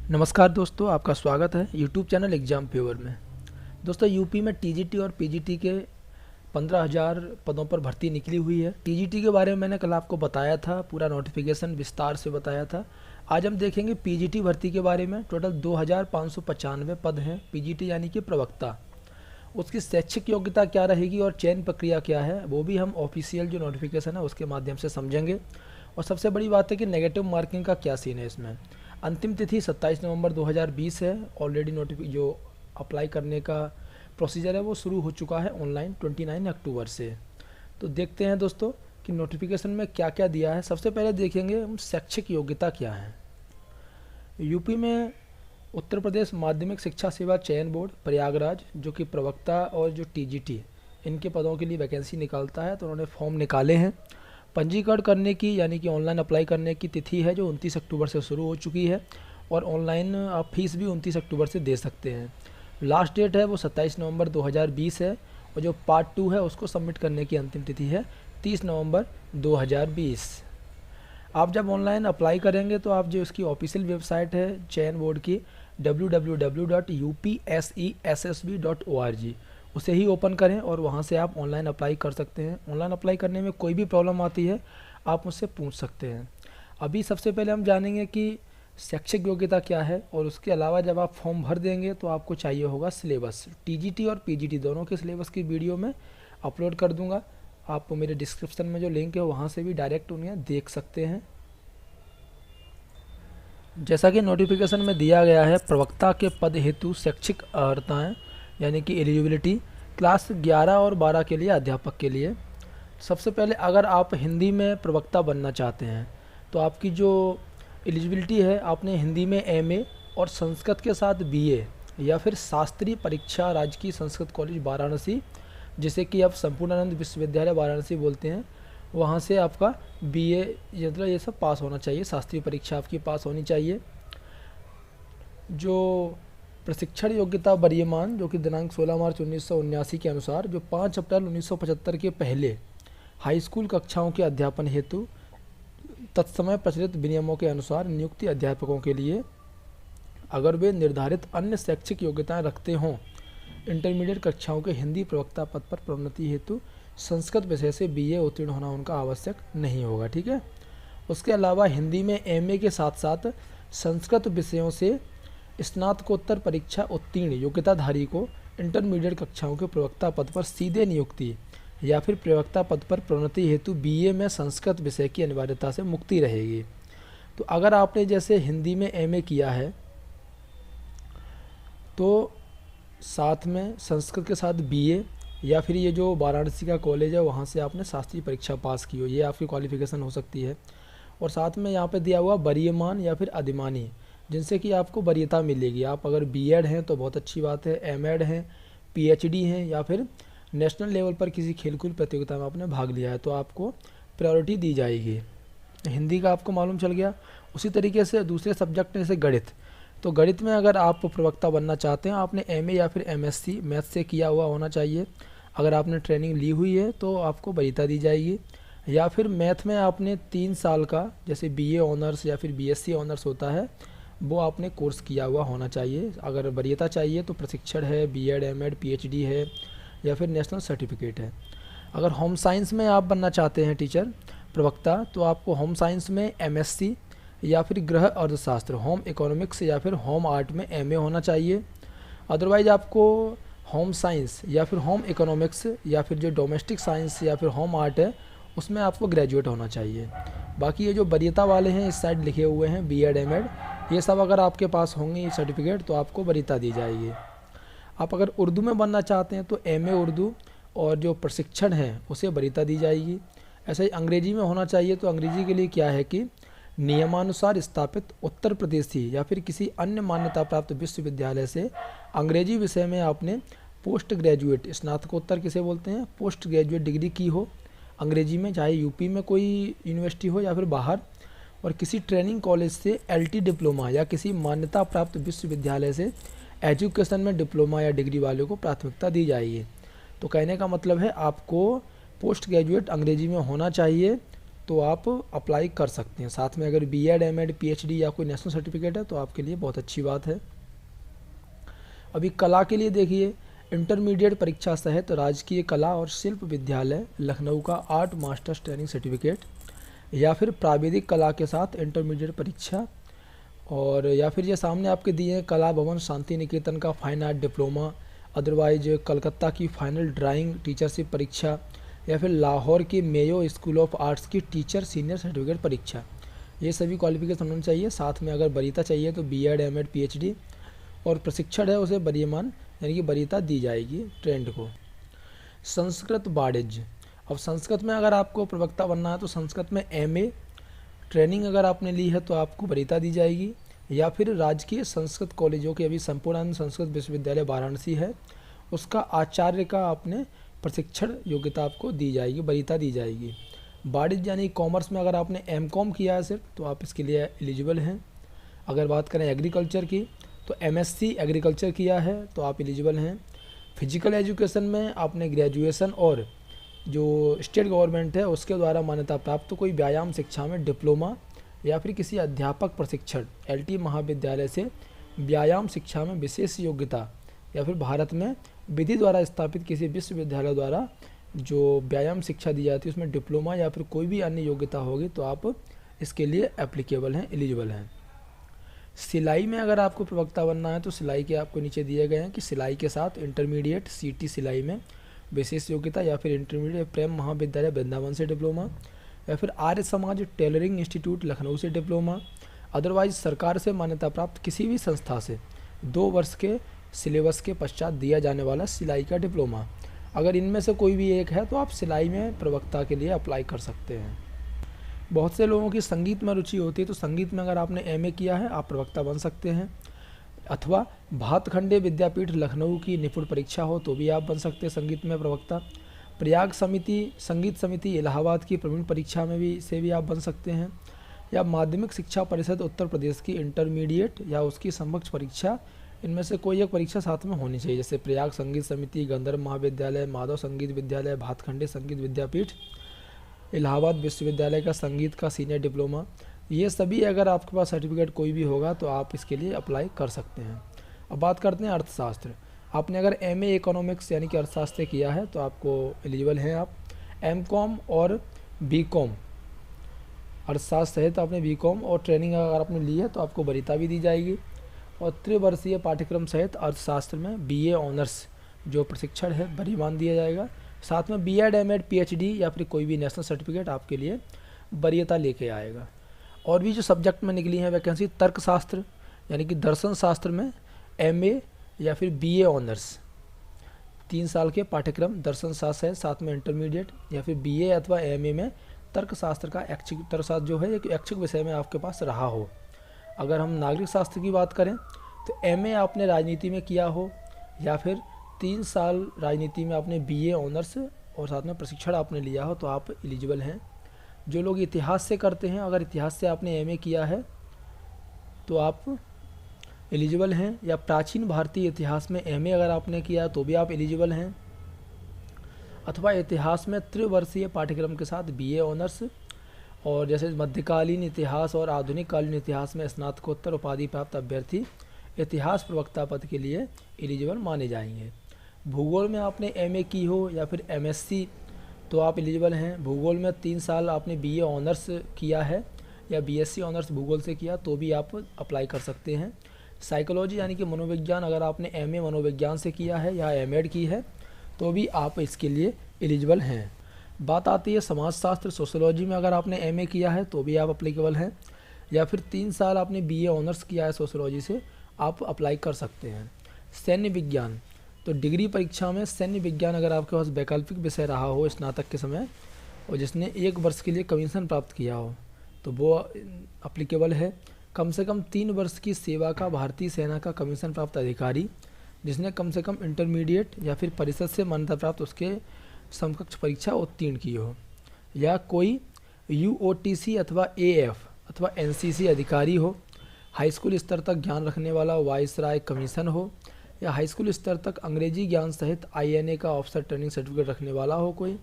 नमस्कार दोस्तों, आपका स्वागत है यूट्यूब चैनल एग्ज़ाम फेवर में। दोस्तों, यूपी में टीजीटी और पीजीटी के 15,000 पदों पर भर्ती निकली हुई है। टीजीटी के बारे में मैंने कल आपको बताया था, पूरा नोटिफिकेशन विस्तार से बताया था। आज हम देखेंगे पीजीटी भर्ती के बारे में। टोटल 2,595 पद हैं पीजीटी यानी कि प्रवक्ता। उसकी शैक्षिक योग्यता क्या रहेगी और चयन प्रक्रिया क्या है, वो भी हम ऑफिशियल जो नोटिफिकेशन है उसके माध्यम से समझेंगे। और सबसे बड़ी बात है कि नेगेटिव मार्किंग का क्या सीन है इसमें। अंतिम तिथि 27 नवंबर 2020 है। ऑलरेडी जो अप्लाई करने का प्रोसीजर है वो शुरू हो चुका है ऑनलाइन 29 अक्टूबर से। तो देखते हैं दोस्तों कि नोटिफिकेशन में क्या क्या दिया है। सबसे पहले देखेंगे हम शैक्षिक योग्यता क्या है। यूपी में उत्तर प्रदेश माध्यमिक शिक्षा सेवा चयन बोर्ड प्रयागराज, जो कि प्रवक्ता और जो टीजीटी इनके पदों के लिए वैकेंसी निकालता है, तो उन्होंने फॉर्म निकाले हैं। पंजीकरण करने की यानी कि ऑनलाइन अप्लाई करने की तिथि है जो 29 अक्टूबर से शुरू हो चुकी है, और ऑनलाइन आप फीस भी 29 अक्टूबर से दे सकते हैं। लास्ट डेट है वो 27 नवंबर 2020 है, और जो पार्ट 2 है उसको सबमिट करने की अंतिम तिथि है 30 नवंबर 2020। आप जब ऑनलाइन अप्लाई करेंगे तो आप जो इसकी ऑफिशियल वेबसाइट है चयन बोर्ड की www.upsessb.org उसे ही ओपन करें और वहाँ से आप ऑनलाइन अप्लाई कर सकते हैं। ऑनलाइन अप्लाई करने में कोई भी प्रॉब्लम आती है आप मुझसे पूछ सकते हैं। अभी सबसे पहले हम जानेंगे कि शैक्षिक योग्यता क्या है, और उसके अलावा जब आप फॉर्म भर देंगे तो आपको चाहिए होगा सिलेबस। टीजीटी और पीजीटी दोनों के सिलेबस की वीडियो में अपलोड कर दूंगा। आप मेरे डिस्क्रिप्शन में जो लिंक है वहाँ से भी डायरेक्ट उन्हें देख सकते हैं। जैसा कि नोटिफिकेशन में दिया गया है, प्रवक्ता के पद हेतु शैक्षिक अर्हताएँ यानी कि एलिजिबिलिटी क्लास 11 और 12 के लिए अध्यापक के लिए। सबसे पहले अगर आप हिंदी में प्रवक्ता बनना चाहते हैं तो आपकी जो एलिजिबिलिटी है, आपने हिंदी में एमए और संस्कृत के साथ बीए या फिर शास्त्रीय परीक्षा राजकीय संस्कृत कॉलेज वाराणसी, जिसे कि आप संपूर्णानंद विश्वविद्यालय वाराणसी बोलते हैं, वहाँ से आपका बीए मतलब ये सब पास होना चाहिए। शास्त्रीय परीक्षा आपकी पास होनी चाहिए। जो प्रशिक्षण योग्यता वरीयमान, जो कि दिनांक 16 मार्च 1979 के अनुसार जो 5 अप्रैल 1975 के पहले हाई स्कूल कक्षाओं के अध्यापन हेतु तत्समय प्रचलित विनियमों के अनुसार नियुक्ति अध्यापकों के लिए, अगर वे निर्धारित अन्य शैक्षिक योग्यताएं रखते हों, इंटरमीडिएट कक्षाओं के हिंदी प्रवक्ता पद पर प्रोन्नति हेतु संस्कृत विषय से बीए उत्तीर्ण होना उनका आवश्यक नहीं होगा। ठीक है। उसके अलावा हिंदी में एमए के साथ साथ संस्कृत विषयों से स्नातकोत्तर परीक्षा उत्तीर्ण योग्यताधारी को इंटरमीडिएट कक्षाओं के प्रवक्ता पद पर सीधे नियुक्ति या फिर प्रवक्ता पद पर प्रोन्नति हेतु बीए में संस्कृत विषय की अनिवार्यता से मुक्ति रहेगी। तो अगर आपने जैसे हिंदी में एमए किया है तो साथ में संस्कृत के साथ बीए, या फिर ये जो वाराणसी का कॉलेज है वहाँ से आपने शास्त्रीय परीक्षा पास की हो, ये आपकी क्वालिफिकेशन हो सकती है। और साथ में यहाँ पे दिया हुआ वरीयमान या फिर अधिमानी, जिनसे कि आपको वरीयता मिलेगी। आप अगर बीएड हैं तो बहुत अच्छी बात है, एमएड हैं, पीएचडी हैं, या फिर नेशनल लेवल पर किसी खेलकूद प्रतियोगिता में आपने भाग लिया है तो आपको प्रायोरिटी दी जाएगी। हिंदी का आपको मालूम चल गया। उसी तरीके से दूसरे सब्जेक्ट जैसे गणित, तो गणित में अगर आप प्रवक्ता बनना चाहते हैं, आपने एमए या फिर एमएससी मैथ से किया हुआ होना चाहिए। अगर आपने ट्रेनिंग ली हुई है तो आपको वरीयता दी जाएगी। या फिर मैथ में आपने 3 साल का जैसे बीए ऑनर्स या फिर बीएससी ऑनर्स होता है वो आपने कोर्स किया हुआ होना चाहिए। अगर वरीयता चाहिए तो प्रशिक्षण है, बीएड एमएड पीएचडी है, या फिर नेशनल सर्टिफिकेट है। अगर होम साइंस में आप बनना चाहते हैं टीचर प्रवक्ता, तो आपको होम साइंस में एमएससी या फिर गृह अर्थशास्त्र, होम इकोनॉमिक्स या फिर होम आर्ट में एमए होना चाहिए। अदरवाइज आपको होम साइंस या फिर होम इकोनॉमिक्स या फिर जो डोमेस्टिक साइंस या फिर होम आर्ट है उसमें आपको ग्रेजुएट होना चाहिए। बाकी ये जो वरीयता वाले हैं इस साइड लिखे हुए हैं बीएड एमएड, ये सब अगर आपके पास होंगे ये सर्टिफिकेट तो आपको वरीयता दी जाएगी। आप अगर उर्दू में बनना चाहते हैं तो एमए उर्दू और जो प्रशिक्षण है उसे वरीयता दी जाएगी। ऐसा ही अंग्रेजी में होना चाहिए, तो अंग्रेजी के लिए क्या है कि नियमानुसार स्थापित उत्तर प्रदेशी या फिर किसी अन्य मान्यता प्राप्त विश्वविद्यालय से अंग्रेजी विषय में आपने पोस्ट ग्रेजुएट, स्नातकोत्तर किसे बोलते हैं, पोस्ट ग्रेजुएट डिग्री की हो अंग्रेजी में, चाहे यूपी में कोई यूनिवर्सिटी हो या फिर बाहर। और किसी ट्रेनिंग कॉलेज से एलटी डिप्लोमा या किसी मान्यता प्राप्त विश्वविद्यालय से एजुकेशन में डिप्लोमा या डिग्री वालों को प्राथमिकता दी जाएगी। तो कहने का मतलब है आपको पोस्ट ग्रेजुएट अंग्रेजी में होना चाहिए तो आप अप्लाई कर सकते हैं। साथ में अगर बीएड, एमएड, पीएचडी या कोई नेशनल सर्टिफिकेट है तो आपके लिए बहुत अच्छी बात है। अभी कला के लिए देखिए, इंटरमीडिएट परीक्षा सहित राजकीय कला और शिल्प विद्यालय लखनऊ का आर्ट मास्टर्स ट्रेनिंग सर्टिफिकेट, या फिर प्राविधिक कला के साथ इंटरमीडिएट परीक्षा, और या फिर ये सामने आपके दिए हैं कला भवन शांति निकेतन का fine art diploma, otherwise Calcutta की फाइनल ड्राइंग टीचरशिप परीक्षा, या फिर लाहौर की मेयो स्कूल ऑफ आर्ट्स की टीचर सीनियर सर्टिफिकेट परीक्षा। ये सभी क्वालिफिकेशन होनी चाहिए। साथ में अगर वरीयता चाहिए तो बीएड, एमएड, पीएचडी, और प्रशिक्षण है उसे वरीयमान यानी कि वरीयता दी जाएगी ट्रेंड को। संस्कृत वाणिज्य, अब संस्कृत में अगर आपको प्रवक्ता बनना है तो संस्कृत में एमए ट्रेनिंग अगर आपने ली है तो आपको वरीयता दी जाएगी, या फिर राजकीय संस्कृत कॉलेजों के अभी संपूर्णानंद संस्कृत विश्वविद्यालय वाराणसी है उसका आचार्य का आपने प्रशिक्षण योग्यता आपको दी जाएगी, वरीयता दी जाएगी। वाणिज्य यानी कॉमर्स में अगर आपने एमकॉम किया है सिर्फ तो आप इसके लिए एलिजिबल हैं। अगर बात करें एग्रीकल्चर की तो एमएससी एग्रीकल्चर किया है तो आप एलिजिबल हैं। फिजिकल एजुकेशन में आपने ग्रेजुएशन और जो स्टेट गवर्नमेंट है उसके द्वारा मान्यता प्राप्त तो कोई व्यायाम शिक्षा में डिप्लोमा या फिर किसी अध्यापक प्रशिक्षण एलटी महाविद्यालय से व्यायाम शिक्षा में विशेष योग्यता, या फिर भारत में विधि द्वारा स्थापित किसी विश्वविद्यालय द्वारा जो व्यायाम शिक्षा दी जाती है उसमें डिप्लोमा या फिर कोई भी अन्य योग्यता होगी तो आप इसके लिए एप्लीकेबल हैं, एलिजिबल हैं। सिलाई में अगर आपको प्रवक्ता बनना है तो सिलाई के आपको नीचे दिए गए हैं कि सिलाई के साथ इंटरमीडिएट सीटी सिलाई में विशेष योग्यता, या फिर इंटरमीडिएट प्रेम महाविद्यालय वृंदावन से डिप्लोमा, या फिर आर्य समाज टेलरिंग इंस्टीट्यूट लखनऊ से डिप्लोमा, अदरवाइज सरकार से मान्यता प्राप्त किसी भी संस्था से 2 वर्ष के सिलेबस के पश्चात दिया जाने वाला सिलाई का डिप्लोमा। अगर इनमें से कोई भी एक है तो आप सिलाई में प्रवक्ता के लिए अप्लाई कर सकते हैं। बहुत से लोगों की संगीत में रुचि होती है तो संगीत में अगर आपने एमए किया है आप प्रवक्ता बन सकते हैं, अथवा भातखंडे विद्यापीठ लखनऊ की निपुण परीक्षा हो तो भी आप बन सकते हैं संगीत में प्रवक्ता। प्रयाग समिति संगीत समिति इलाहाबाद की प्रवीण परीक्षा में भी आप बन सकते हैं, या माध्यमिक शिक्षा परिषद उत्तर प्रदेश की इंटरमीडिएट या उसकी समकक्ष परीक्षा, इनमें से कोई एक परीक्षा साथ में होनी चाहिए, जैसे प्रयाग संगीत समिति, गंधर्व महाविद्यालय, माधव संगीत विद्यालय, भातखंडे संगीत विद्यापीठ, इलाहाबाद विश्वविद्यालय का संगीत का सीनियर डिप्लोमा। ये सभी अगर आपके पास सर्टिफिकेट कोई भी होगा तो आप इसके लिए अप्लाई कर सकते हैं। अब बात करते हैं अर्थशास्त्र। आपने अगर एमए इकोनॉमिक्स यानी कि अर्थशास्त्र किया है तो आपको एलिजिबल हैं आप। एमकॉम और बीकॉम अर्थशास्त्र है तो आपने बीकॉम और ट्रेनिंग अगर आपने ली है तो आपको वरीयता भी दी जाएगी, और त्रिवर्षीय पाठ्यक्रम सहित अर्थशास्त्र में बीए ऑनर्स जो प्रशिक्षण है वरीयमान दिया जाएगा। साथ में बीएड, एमएड, पीएचडी या फिर कोई भी नेशनल सर्टिफिकेट आपके लिए वरीयता लेके आएगा। और भी जो सब्जेक्ट में निकली हैं वैकेंसी, तर्कशास्त्र यानी कि दर्शन शास्त्र में एमए या फिर बीए ऑनर्स 3 साल के पाठ्यक्रम दर्शन शास्त्र है, साथ में इंटरमीडिएट या फिर बीए अथवा एमए में तर्कशास्त्र का ऐच्छिक तर्कशास्त्र जो है एक ऐच्छिक विषय में आपके पास रहा हो। अगर हम नागरिक शास्त्र की बात करें तो एमए आपने राजनीति में किया हो, या फिर 3 साल राजनीति में आपने बीए ऑनर्स और साथ में प्रशिक्षण आपने लिया हो तो आप एलिजिबल हैं। जो लोग इतिहास से करते हैं, अगर इतिहास से आपने एमए किया है तो आप एलिजिबल हैं, या प्राचीन भारतीय इतिहास में एमए अगर आपने किया तो भी आप एलिजिबल हैं, अथवा इतिहास में त्रिवर्षीय पाठ्यक्रम के साथ बीए ऑनर्स, और जैसे मध्यकालीन इतिहास और आधुनिक कालीन इतिहास में स्नातकोत्तर उपाधि प्राप्त अभ्यर्थी इतिहास प्रवक्ता पद के लिए एलिजिबल माने जाएंगे। भूगोल में आपने एमए की हो या फिर एमएससी तो आप एलिजिबल हैं। भूगोल में 3 साल आपने बीए ऑनर्स किया है या बीएससी ऑनर्स भूगोल से किया तो भी आप अप्लाई कर सकते हैं। साइकोलॉजी यानी कि मनोविज्ञान अगर आपने एमए मनोविज्ञान से किया है या एमएड की है तो भी आप इसके लिए एलिजिबल हैं। बात आती है समाजशास्त्र सोशोलॉजी में अगर आपने एमए किया है तो भी आप अप्लीकेबल हैं, या फिर 3 साल आपने बीए ऑनर्स किया है सोशोलॉजी से आप अप्लाई कर सकते हैं। सैन्य विज्ञान तो डिग्री परीक्षा में सैन्य विज्ञान अगर आपके पास वैकल्पिक विषय रहा हो स्नातक के समय और जिसने 1 वर्ष के लिए कमीशन प्राप्त किया हो तो वो अप्लीकेबल है। कम से कम 3 वर्ष की सेवा का भारतीय सेना का कमीशन प्राप्त अधिकारी जिसने कम से कम इंटरमीडिएट या फिर परिषद से मान्यता प्राप्त उसके समकक्ष परीक्षा उत्तीर्ण की हो, या कोई यूओटीसी अथवा एएफ अथवा एनसीसी अधिकारी हो, हाई स्कूल स्तर तक ज्ञान रखने वाला वाइसराय कमीशन हो, या हाई स्कूल स्तर तक अंग्रेजी ज्ञान सहित आईएनए का ऑफिसर ट्रेनिंग सर्टिफिकेट रखने वाला हो कोई,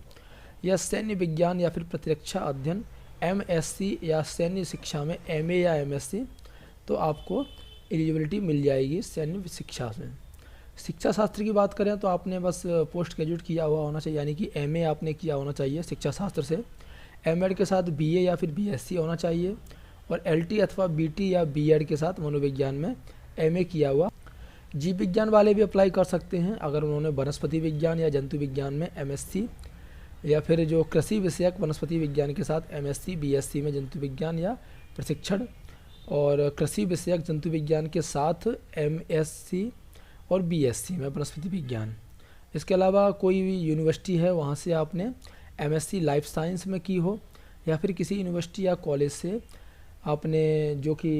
या सैन्य विज्ञान या फिर प्रतिरक्षा अध्ययन एमएससी या सैन्य शिक्षा में एमए या एमएससी, तो आपको एलिजिबिलिटी मिल जाएगी सैन्य शिक्षा में। शिक्षा शास्त्र की बात करें तो आपने बस पोस्ट ग्रेजुएट किया हुआ होना चाहिए, यानी कि एमए आपने किया होना चाहिए शिक्षा शास्त्र से। एमएड के साथ बीए या फिर बीएससी होना चाहिए, और एलटी अथवा बीटी या बीएड के साथ मनोविज्ञान में एमए किया हुआ। जीव विज्ञान वाले भी अप्लाई कर सकते हैं अगर उन्होंने वनस्पति विज्ञान या जंतु विज्ञान में एमएससी, या फिर जो कृषि विषयक वनस्पति विज्ञान के साथ एमएससी बीएससी में जंतु विज्ञान या प्रशिक्षण, और कृषि विषयक जंतु विज्ञान के साथ एमएससी और बीएससी में वनस्पति विज्ञान। इसके अलावा कोई भी यूनिवर्सिटी है वहाँ से आपने एमएससी लाइफ साइंस में की हो, या फिर किसी यूनिवर्सिटी या कॉलेज से आपने जो कि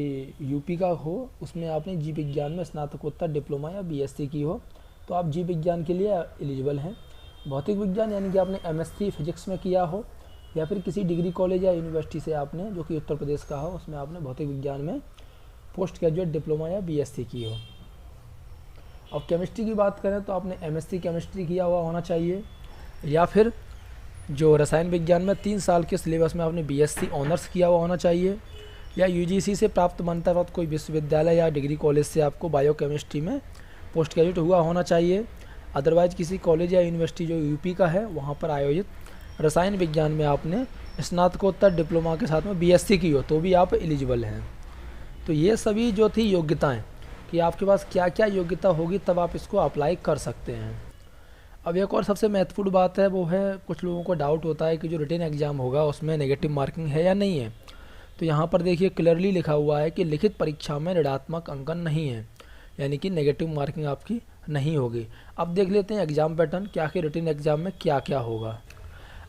यूपी का हो उसमें आपने जीव विज्ञान में स्नातकोत्तर डिप्लोमा या बीएससी की हो, तो आप जीव विज्ञान के लिए एलिजिबल हैं। भौतिक विज्ञान यानी कि आपने एमएससी फिजिक्स में किया हो, या फिर किसी डिग्री कॉलेज या यूनिवर्सिटी से आपने जो कि उत्तर प्रदेश का हो उसमें आपने भौतिक विज्ञान में पोस्ट ग्रेजुएट डिप्लोमा या बीएससी की हो। अब केमिस्ट्री की बात करें तो आपने एमएससी केमिस्ट्री किया हुआ होना चाहिए, या फिर जो रसायन विज्ञान में 3 साल के सिलेबस में आपने बीएससी ऑनर्स किया हुआ होना चाहिए, या यूजीसी से प्राप्त मान्यता प्राप्त कोई विश्वविद्यालय या डिग्री कॉलेज से आपको बायोकेमिस्ट्री में पोस्ट ग्रेजुएट हुआ होना चाहिए। अदरवाइज किसी कॉलेज या यूनिवर्सिटी जो यूपी का है वहाँ पर आयोजित रसायन विज्ञान में आपने स्नातकोत्तर डिप्लोमा के साथ में बीएससी की हो तो भी आप एलिजिबल हैं। तो ये सभी जो थी योग्यताएँ कि आपके पास क्या क्या योग्यता होगी तब आप इसको अप्लाई कर सकते हैं। अब एक और सबसे महत्वपूर्ण बात है वो है, कुछ लोगों को डाउट होता है कि जो रिटन एग्ज़ाम होगा उसमें नेगेटिव मार्किंग है या नहीं है। तो यहाँ पर देखिए क्लियरली लिखा हुआ है कि लिखित परीक्षा में ऋणात्मक अंकन नहीं है, यानी कि नेगेटिव मार्किंग आपकी नहीं होगी। अब देख लेते हैं एग्ज़ाम पैटर्न क्या कि रिटन एग्ज़ाम में क्या क्या होगा।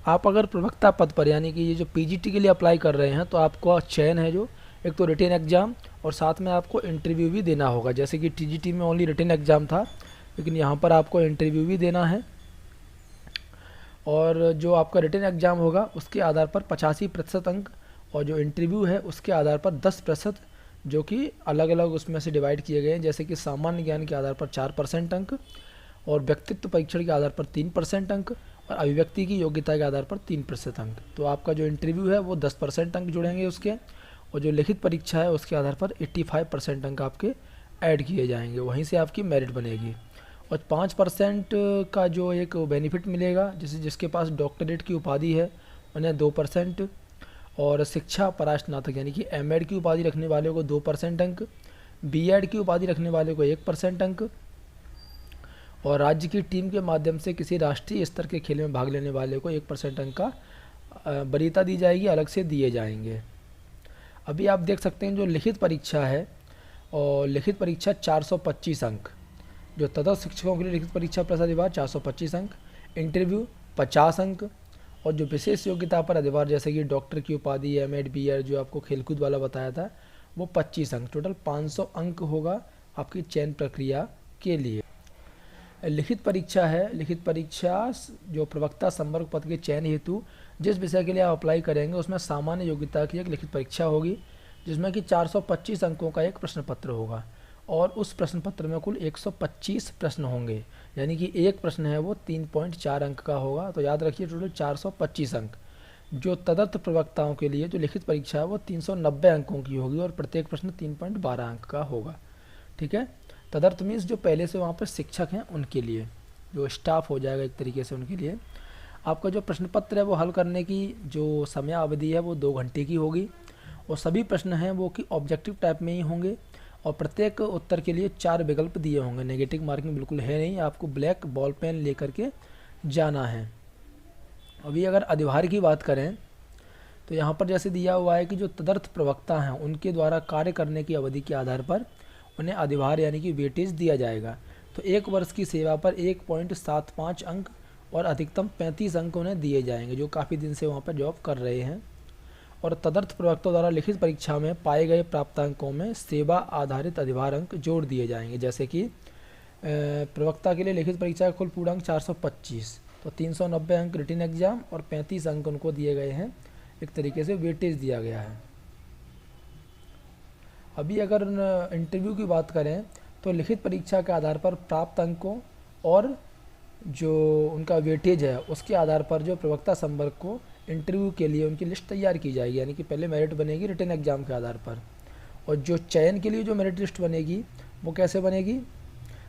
आप अगर प्रवक्ता पद पर यानी कि ये जो पीजीटी के लिए अप्लाई कर रहे हैं तो आपको चयन है जो एक तो रिटन एग्ज़ाम और साथ में आपको इंटरव्यू भी देना होगा। जैसे कि टीजीटी में ओनली रिटन एग्ज़ाम था, लेकिन यहाँ पर आपको इंटरव्यू भी देना है, और जो आपका रिटन एग्ज़ाम होगा उसके आधार पर 85% अंक, और जो इंटरव्यू है उसके आधार पर 10%, जो कि अलग अलग उसमें से डिवाइड किए गए हैं। जैसे कि सामान्य ज्ञान के आधार पर 4% अंक, और व्यक्तित्व परीक्षण के आधार पर 3% अंक, और अभिव्यक्ति की योग्यता के आधार पर 3% अंक। तो आपका जो इंटरव्यू है वो 10% अंक जुड़ेंगे उसके, और जो लिखित परीक्षा है उसके आधार पर 85% अंक आपके ऐड किए जाएंगे, वहीं से आपकी मेरिट बनेगी। और 5% का जो एक बेनिफिट मिलेगा जिसके पास डॉक्टरेट की उपाधि है उन्हें 2%, और शिक्षा परास्नातक यानी कि एमएड की उपाधि रखने वाले को 2% अंक, बीएड की उपाधि रखने वाले को 1% अंक, और राज्य की टीम के माध्यम से किसी राष्ट्रीय स्तर के खेल में भाग लेने वाले को 1% अंक का वरीयता दी जाएगी, अलग से दिए जाएंगे। अभी आप देख सकते हैं जो लिखित परीक्षा है, और लिखित परीक्षा 425 अंक, जो तदर्थ शिक्षकों के लिए लिखित परीक्षा प्रवेश अधिभार 425 अंक, इंटरव्यू 50 अंक, और जो विशेष योग्यता पर अधिभार जैसे कि डॉक्टर की उपाधि, एमएड, बीएड जो आपको खेलकूद वाला बताया था वो 25 अंक, टोटल 500 अंक होगा आपकी चयन प्रक्रिया के लिए। लिखित परीक्षा है, लिखित परीक्षा जो प्रवक्ता संवर्ग पद के चयन हेतु जिस विषय के लिए आप अप्लाई करेंगे उसमें सामान्य योग्यता की एक लिखित परीक्षा होगी, जिसमें कि 425 अंकों का एक प्रश्न पत्र होगा, और उस प्रश्न पत्र में कुल 125 प्रश्न होंगे, यानी कि एक प्रश्न है वो 3.4 अंक का होगा। तो याद रखिए टोटल 425 अंक। जो तदर्थ प्रवक्ताओं के लिए जो लिखित परीक्षा है वो 390 अंकों की होगी, और प्रत्येक प्रश्न 3.12 अंक का होगा। ठीक है, तदर्थ मीन्स जो पहले से वहाँ पर शिक्षक हैं उनके लिए, जो स्टाफ हो जाएगा एक तरीके से उनके लिए। आपका जो प्रश्न पत्र है वो हल करने की जो समय अवधि है वो 2 घंटे की होगी, और सभी प्रश्न हैं वो कि ऑब्जेक्टिव टाइप में ही होंगे, और प्रत्येक उत्तर के लिए 4 विकल्प दिए होंगे। नेगेटिव मार्किंग बिल्कुल है नहीं, आपको ब्लैक बॉल पेन लेकर के जाना है। अभी अगर अधिभार की बात करें तो यहाँ पर जैसे दिया हुआ है कि जो तदर्थ प्रवक्ता हैं उनके द्वारा कार्य करने की अवधि के आधार पर उन्हें अधिभार यानी कि वेटेज दिया जाएगा। तो 1 वर्ष की सेवा पर 1.75 अंक और अधिकतम 35 अंक उन्हें दिए जाएंगे, जो काफ़ी दिन से वहाँ पर जॉब कर रहे हैं। और तदर्थ प्रवक्ता द्वारा लिखित परीक्षा में पाए गए प्राप्तांकों में सेवा आधारित अधिभार अंक जोड़ दिए जाएंगे। जैसे कि प्रवक्ता के लिए लिखित परीक्षा का कुल पूर्णांक 425, तो 390 अंक रिटन एग्जाम और 35 अंक उनको दिए गए हैं, एक तरीके से वेटेज दिया गया है। अभी अगर इंटरव्यू की बात करें तो लिखित परीक्षा के आधार पर प्राप्त अंकों और जो उनका वेटेज है उसके आधार पर जो प्रवक्ता संवर्ग को इंटरव्यू के लिए उनकी लिस्ट तैयार की जाएगी, यानी कि पहले मेरिट बनेगी रिटन एग्ज़ाम के आधार पर, और जो चयन के लिए जो मेरिट लिस्ट बनेगी वो कैसे बनेगी,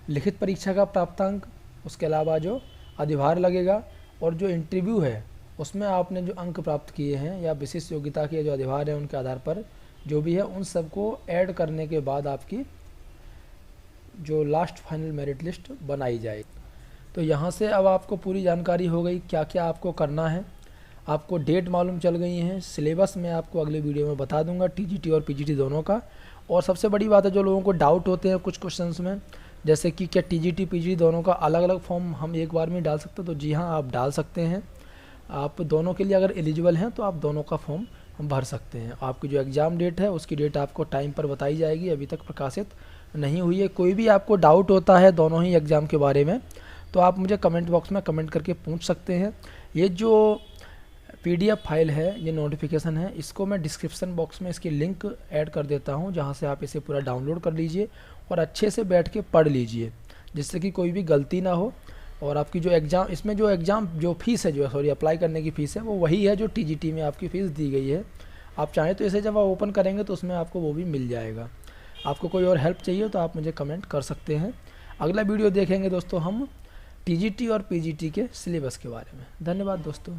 लिखित परीक्षा का प्राप्तांक, उसके अलावा जो अधिभार लगेगा, और जो इंटरव्यू है उसमें आपने जो अंक प्राप्त किए हैं या विशिष्ट योग्यता के जो अधिभार हैं उनके आधार पर जो भी है उन सबको ऐड करने के बाद आपकी जो लास्ट फाइनल मेरिट लिस्ट बनाई जाएगी। तो यहाँ से अब आपको पूरी जानकारी हो गई क्या क्या आपको करना है, आपको डेट मालूम चल गई हैं, सिलेबस मैं आपको अगले वीडियो में बता दूंगा टीजीटी और पीजीटी दोनों का। और सबसे बड़ी बात है, जो लोगों को डाउट होते हैं कुछ क्वेश्चंस में, जैसे कि क्या टीजीटी पीजीटी दोनों का अलग अलग फॉर्म हम एक बार में डाल सकते हैं, तो जी हाँ आप डाल सकते हैं। आप दोनों के लिए अगर एलिजिबल हैं तो आप दोनों का फॉर्म हम भर सकते हैं। आपकी जो एग्ज़ाम डेट है उसकी डेट आपको टाइम पर बताई जाएगी, अभी तक प्रकाशित नहीं हुई है। कोई भी आपको डाउट होता है दोनों ही एग्ज़ाम के बारे में तो आप मुझे कमेंट बॉक्स में कमेंट करके पूछ सकते हैं। ये जो PDF फाइल है, ये नोटिफिकेशन है, इसको मैं डिस्क्रिप्शन बॉक्स में इसकी लिंक ऐड कर देता हूँ, जहाँ से आप इसे पूरा डाउनलोड कर लीजिए और अच्छे से बैठ के पढ़ लीजिए, जिससे कि कोई भी गलती ना हो। और आपकी जो एग्ज़ाम, इसमें जो एग्ज़ाम जो फ़ीस है, जो सॉरी अप्लाई करने की फ़ीस है, वो वही है जो टीजीटी में आपकी फ़ीस दी गई है। आप चाहें तो इसे जब आप ओपन करेंगे तो उसमें आपको वो भी मिल जाएगा। आपको कोई और हेल्प चाहिए तो आप मुझे कमेंट कर सकते हैं। अगला वीडियो देखेंगे दोस्तों हम टीजीटी और पीजीटी के सिलेबस के बारे में। धन्यवाद दोस्तों।